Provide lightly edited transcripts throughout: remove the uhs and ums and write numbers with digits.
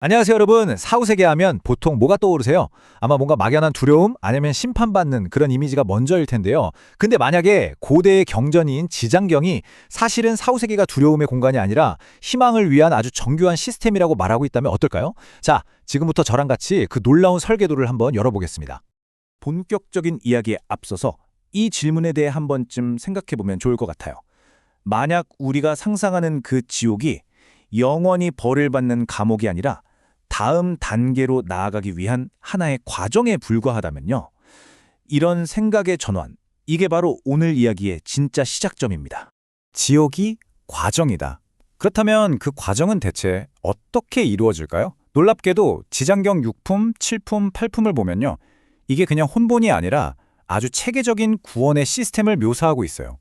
안녕하세요, 여러분. 사후세계 하면 보통 뭐가 떠오르세요? 아마 뭔가 막연한 두려움 아니면 심판받는 그런 이미지가 먼저일 텐데요. 근데 만약에 고대의 경전인 지장경이 사실은 사후세계가 두려움의 공간이 아니라 희망을 위한 아주 정교한 시스템이라고 말하고 있다면 어떨까요? 자, 지금부터 저랑 같이 그 놀라운 설계도를 한번 열어보겠습니다. 본격적인 이야기에 앞서서 이 질문에 대해 한 번쯤 생각해보면 좋을 것 같아요. 만약 우리가 상상하는 그 지옥이 영원히 벌을 받는 감옥이 아니라 다음 단계로 나아가기 위한 하나의 과정에 불과하다면요. 이런 생각의 전환, 이게 바로 오늘 이야기의 진짜 시작점입니다. 지옥이 과정이다. 그렇다면 그 과정은 대체 어떻게 이루어질까요? 놀랍게도 지장경 6품, 7품, 8품을 보면요. 이게 그냥 혼본이 아니라 아주 체계적인 구원의 시스템을 묘사하고 있어요.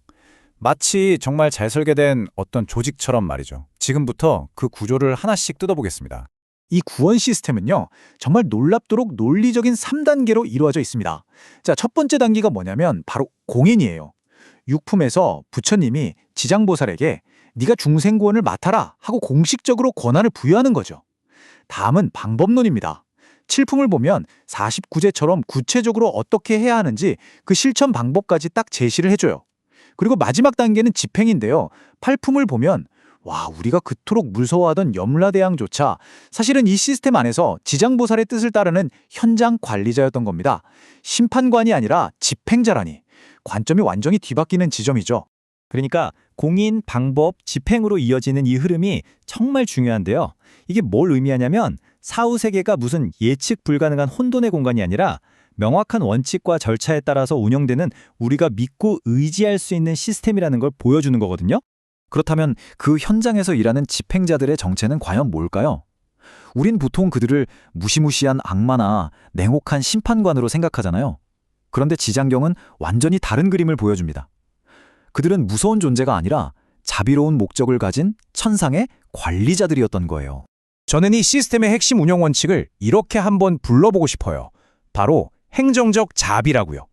마치 정말 잘 설계된 어떤 조직처럼 말이죠. 지금부터 그 구조를 하나씩 뜯어보겠습니다. 이 구원 시스템은요, 정말 놀랍도록 논리적인 3단계로 이루어져 있습니다. 자, 첫 번째 단계가 뭐냐면 바로 공인이에요. 육품에서 부처님이 지장보살에게 네가 중생구원을 맡아라 하고 공식적으로 권한을 부여하는 거죠. 다음은 방법론입니다. 칠품을 보면 49제처럼 구체적으로 어떻게 해야 하는지 그 실천 방법까지 딱 제시를 해줘요. 그리고 마지막 단계는 집행인데요. 팔품을 보면 우리가 그토록 무서워하던 염라대왕조차 사실은 이 시스템 안에서 지장보살의 뜻을 따르는 현장 관리자였던 겁니다. 심판관이 아니라 집행자라니. 관점이 완전히 뒤바뀌는 지점이죠. 그러니까 공인, 방법, 집행으로 이어지는 이 흐름이 정말 중요한데요. 이게 뭘 의미하냐면 사후세계가 무슨 예측 불가능한 혼돈의 공간이 아니라 명확한 원칙과 절차에 따라서 운영되는 우리가 믿고 의지할 수 있는 시스템이라는 걸 보여주는 거거든요. 그렇다면 그 현장에서 일하는 집행자들의 정체는 과연 뭘까요? 우린 보통 그들을 무시무시한 악마나 냉혹한 심판관으로 생각하잖아요. 그런데 지장경은 완전히 다른 그림을 보여줍니다. 그들은 무서운 존재가 아니라 자비로운 목적을 가진 천상의 관리자들이었던 거예요. 저는 이 시스템의 핵심 운영 원칙을 이렇게 한번 불러보고 싶어요. 바로 행정적 자비라고요.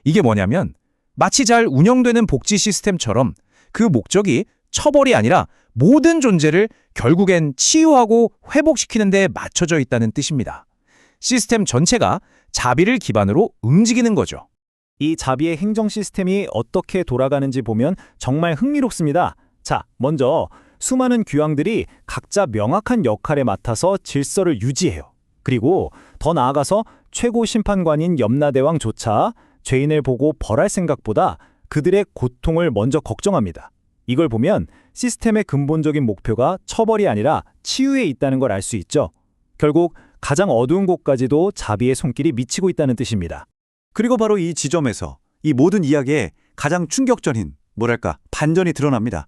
이게 뭐냐면 마치 잘 운영되는 복지 시스템처럼 그 목적이 처벌이 아니라 모든 존재를 결국엔 치유하고 회복시키는 데 맞춰져 있다는 뜻입니다. 시스템 전체가 자비를 기반으로 움직이는 거죠. 이 자비의 행정 시스템이 어떻게 돌아가는지 보면 정말 흥미롭습니다. 자, 먼저 수많은 귀왕들이 각자 명확한 역할에 맡아서 질서를 유지해요. 그리고 더 나아가서 최고 심판관인 염라대왕조차 죄인을 보고 벌할 생각보다 그들의 고통을 먼저 걱정합니다. 이걸 보면 시스템의 근본적인 목표가 처벌이 아니라 치유에 있다는 걸 알 수 있죠. 결국 가장 어두운 곳까지도 자비의 손길이 미치고 있다는 뜻입니다. 그리고 바로 이 지점에서 이 모든 이야기에 가장 충격적인, 반전이 드러납니다.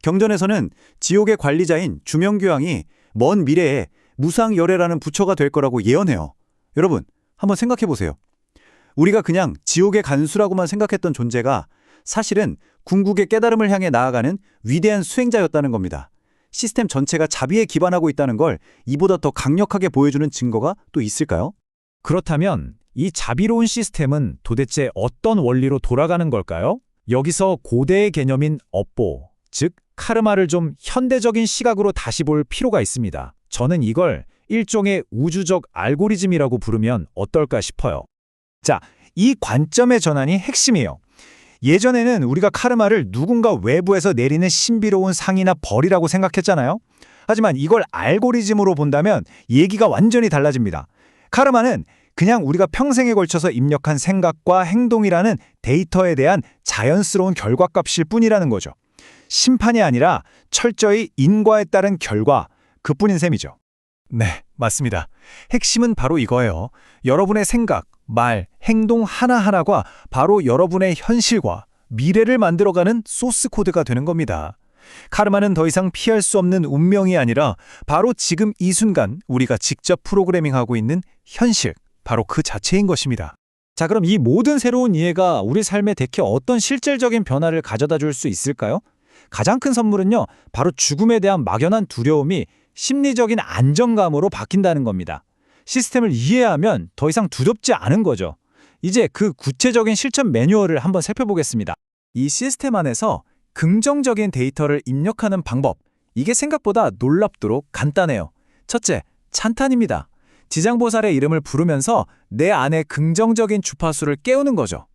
경전에서는 지옥의 관리자인 주명교황이 먼 미래에 무상열애라는 부처가 될 거라고 예언해요. 여러분, 한번 생각해 보세요. 우리가 그냥 지옥의 간수라고만 생각했던 존재가 사실은 궁극의 깨달음을 향해 나아가는 위대한 수행자였다는 겁니다. 시스템 전체가 자비에 기반하고 있다는 걸 이보다 더 강력하게 보여주는 증거가 또 있을까요? 그렇다면 이 자비로운 시스템은 도대체 어떤 원리로 돌아가는 걸까요? 여기서 고대의 개념인 업보, 즉 카르마를 좀 현대적인 시각으로 다시 볼 필요가 있습니다. 저는 이걸 일종의 우주적 알고리즘이라고 부르면 어떨까 싶어요. 자, 이 관점의 전환이 핵심이에요. 예전에는 우리가 카르마를 누군가 외부에서 내리는 신비로운 상이나 벌이라고 생각했잖아요. 하지만 이걸 알고리즘으로 본다면 얘기가 완전히 달라집니다. 카르마는 그냥 우리가 평생에 걸쳐서 입력한 생각과 행동이라는 데이터에 대한 자연스러운 결과값일 뿐이라는 거죠. 심판이 아니라 철저히 인과에 따른 결과, 그뿐인 셈이죠. 네, 맞습니다. 핵심은 바로 이거예요. 여러분의 생각, 말, 행동 하나하나가 바로 여러분의 현실과 미래를 만들어가는 소스 코드가 되는 겁니다. 카르마는 더 이상 피할 수 없는 운명이 아니라 바로 지금 이 순간 우리가 직접 프로그래밍하고 있는 현실, 바로 그 자체인 것입니다. 자, 그럼 이 모든 새로운 이해가 우리 삶에 대체 어떤 실질적인 변화를 가져다 줄 수 있을까요? 가장 큰 선물은요, 바로 죽음에 대한 막연한 두려움이 심리적인 안정감으로 바뀐다는 겁니다. 시스템을 이해하면 더 이상 두렵지 않은 거죠. 이제 그 구체적인 실천 매뉴얼을 한번 살펴보겠습니다. 이 시스템 안에서 긍정적인 데이터를 입력하는 방법, 이게 생각보다 놀랍도록 간단해요. 첫째, 찬탄입니다. 지장보살의 이름을 부르면서 내 안에 긍정적인 주파수를 깨우는 거죠.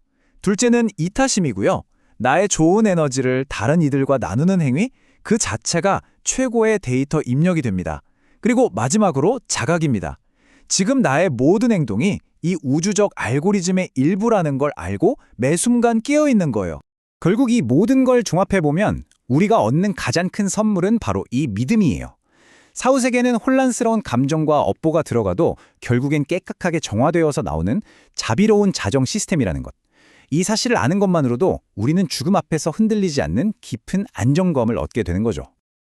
둘째는 이타심이고요. 나의 좋은 에너지를 다른 이들과 나누는 행위, 그 자체가 최고의 데이터 입력이 됩니다. 그리고 마지막으로 자각입니다. 지금 나의 모든 행동이 이 우주적 알고리즘의 일부라는 걸 알고 매 순간 깨어있는 거예요. 결국 이 모든 걸 종합해보면 우리가 얻는 가장 큰 선물은 바로 이 믿음이에요. 사후세계는 혼란스러운 감정과 업보가 들어가도 결국엔 깨끗하게 정화되어서 나오는 자비로운 자정 시스템이라는 것. 이 사실을 아는 것만으로도 우리는 죽음 앞에서 흔들리지 않는 깊은 안정감을 얻게 되는 거죠.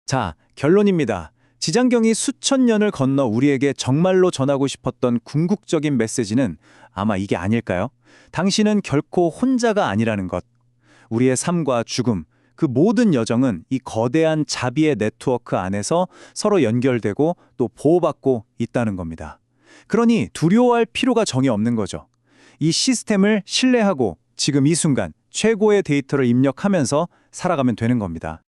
자, 결론입니다. 지장경이 수천 년을 건너 우리에게 정말로 전하고 싶었던 궁극적인 메시지는 아마 이게 아닐까요? 당신은 결코 혼자가 아니라는 것. 우리의 삶과 죽음, 그 모든 여정은 이 거대한 자비의 네트워크 안에서 서로 연결되고 또 보호받고 있다는 겁니다. 그러니 두려워할 필요가 전혀 없는 거죠. 이 시스템을 신뢰하고 지금 이 순간 최고의 데이터를 입력하면서 살아가면 되는 겁니다.